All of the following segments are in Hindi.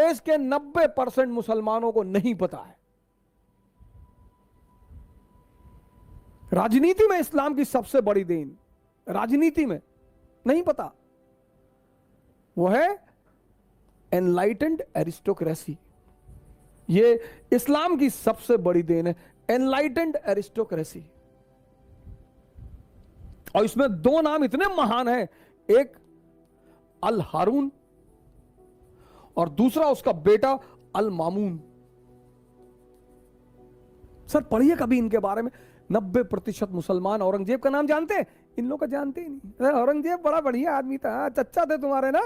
देश के 90% मुसलमानों को नहीं पता है। राजनीति में इस्लाम की सबसे बड़ी देन, राजनीति में नहीं पता, वो है एनलाइटेंड एरिस्टोक्रेसी। ये इस्लाम की सबसे बड़ी देन है, एनलाइटेंड एरिस्टोक्रेसी। और इसमें दो नाम इतने महान हैं, एक अल हारून और दूसरा उसका बेटा अल मामून। सर पढ़िए कभी इनके बारे में। 90% मुसलमान औरंगजेब का नाम जानते हैं, इन लोग का जानते ही नहीं। औरंगजेब बड़ा बढ़िया आदमी था, चच्चा थे तुम्हारे ना।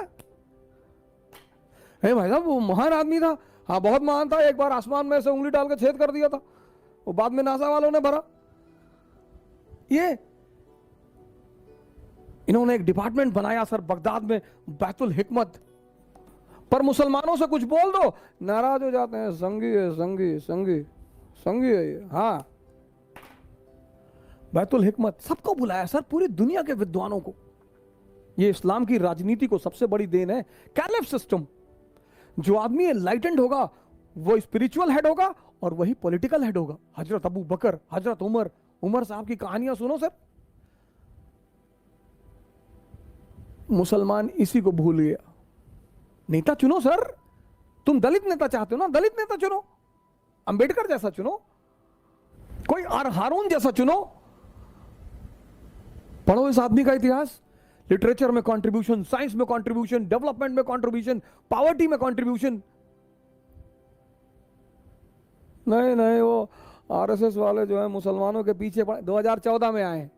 भाई साहब वो महान आदमी था, हाँ बहुत महान था। एक बार आसमान में से उंगली डाल के छेद कर दिया था, वो बाद में नासा वालों ने भरा। ये इन्होंने एक डिपार्टमेंट बनाया सर बगदाद में, बैतुल हिकमत। पर मुसलमानों से कुछ बोल दो, नाराज हो जाते हैं। संगी है, संगी संगी संगी है ये। हाँ, बैतुल हिकमत सबको बुलाया सर, पूरी दुनिया के विद्वानों को। ये इस्लाम की राजनीति को सबसे बड़ी देन है। कैलिफ सिस्टम, जो आदमी एनलाइटेंड होगा वो स्पिरिचुअल हेड होगा और वही पॉलिटिकल हेड होगा। हजरत अबू बकर, हजरत उमर, उमर साहब की कहानियां सुनो सर। मुसलमान इसी को भूल गया। नेता चुनो सर, तुम दलित नेता चाहते हो ना, दलित नेता चुनो, अंबेडकर जैसा चुनो, कोई हारून जैसा चुनो। पढ़ो इस आदमी का इतिहास, लिटरेचर में कंट्रीब्यूशन, साइंस में कंट्रीब्यूशन, डेवलपमेंट में कंट्रीब्यूशन, पॉवर्टी में कंट्रीब्यूशन। नहीं नहीं, वो आरएसएस वाले जो है मुसलमानों के पीछे 2014 में आए,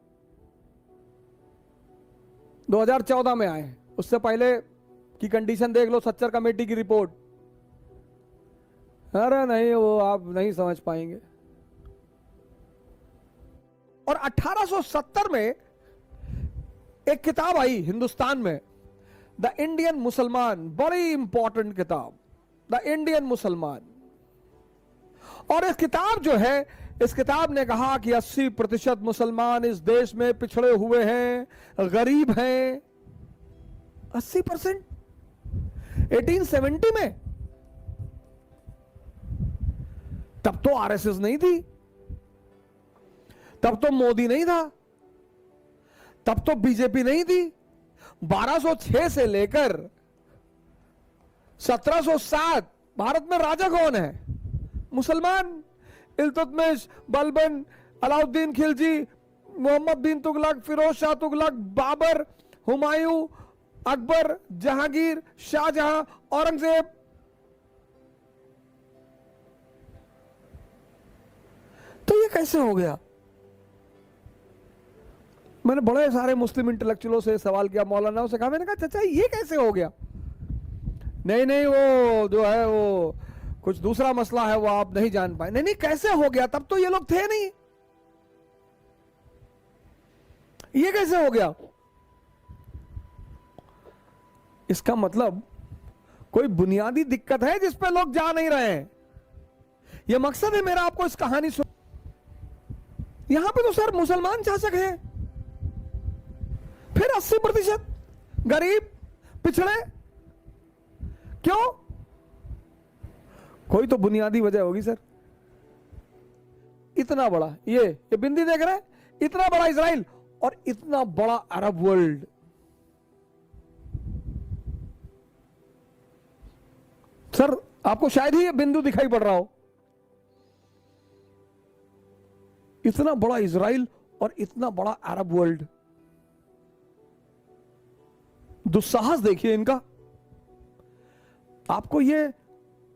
2014 में आए। उससे पहले की कंडीशन देख लो, सच्चर कमेटी की रिपोर्ट। अरे नहीं, वो आप नहीं समझ पाएंगे। और 1870 में एक किताब आई हिंदुस्तान में, द इंडियन मुसलमान, बड़ी इंपॉर्टेंट किताब, द इंडियन मुसलमान। और इस किताब जो है, इस किताब ने कहा कि 80% मुसलमान इस देश में पिछड़े हुए हैं, गरीब हैं। 80%। 1870 में तब तो आरएसएस नहीं थी, तब तो मोदी नहीं था, तब तो बीजेपी नहीं थी। 1206 से लेकर 1707 भारत में राजा कौन है? मुसलमान। इल्तुतमिश, बलबन, अलाउद्दीन खिलजी, मोहम्मद बिन तुगलक, फिरोज शाह तुगलक, बाबर, हुमायूं, अकबर, जहांगीर, शाहजहां, औरंगजेब। तो ये कैसे हो गया? मैंने बड़े सारे मुस्लिम इंटेलेक्चुअलों से सवाल किया, मौलानाओं से कहा, मैंने कहा चाचा ये कैसे हो गया? नहीं नहीं, वो जो है वो कुछ दूसरा मसला है, वो आप नहीं जान पाए। नहीं नहीं, कैसे हो गया? तब तो ये लोग थे नहीं, ये कैसे हो गया? इसका मतलब कोई बुनियादी दिक्कत है जिस पे लोग जा नहीं रहे हैं। यह मकसद है मेरा आपको इस कहानी सुन। यहां पे तो सर मुसलमान शासक हैं, फिर 80% गरीब पिछड़े। क्यों? कोई तो बुनियादी वजह होगी सर। इतना बड़ा ये बिंदी देख रहे हैं, इतना बड़ा इजराइल और इतना बड़ा अरब वर्ल्ड। सर आपको शायद ही ये बिंदु दिखाई पड़ रहा हो। इतना बड़ा इजराइल और इतना बड़ा अरब वर्ल्ड। दुस्साहस देखिए इनका। आपको ये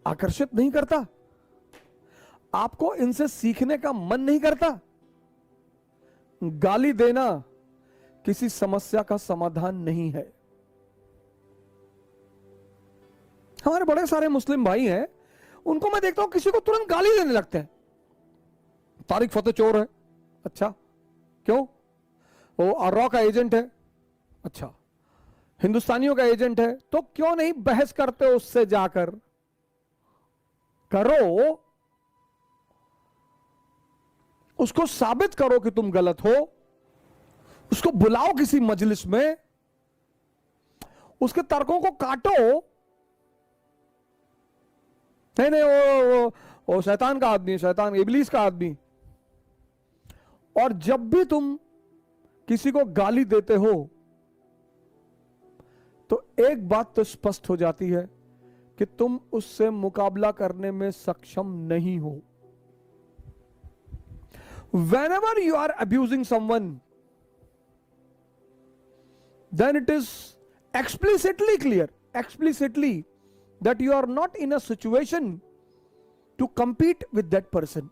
आकर्षित नहीं करता? आपको इनसे सीखने का मन नहीं करता? गाली देना किसी समस्या का समाधान नहीं है। हमारे बड़े सारे मुस्लिम भाई हैं, उनको मैं देखता हूं किसी को तुरंत गाली देने लगते हैं। तारिक फतेह चोर है, अच्छा क्यों? वो आर्रा का एजेंट है, अच्छा हिंदुस्तानियों का एजेंट है, तो क्यों नहीं बहस करते उससे जाकर? करो, उसको साबित करो कि तुम गलत हो, उसको बुलाओ किसी मजलिस में, उसके तर्कों को काटो, नहीं नहीं, वो शैतान का आदमी, शैतान इबलीस का आदमी। और जब भी तुम किसी को गाली देते हो तो एक बात तो स्पष्ट हो जाती है कि तुम उससे मुकाबला करने में सक्षम नहीं हो। Whenever you are abusing someone, then it is explicitly clear, explicitly, that you are not in a situation to compete with that person.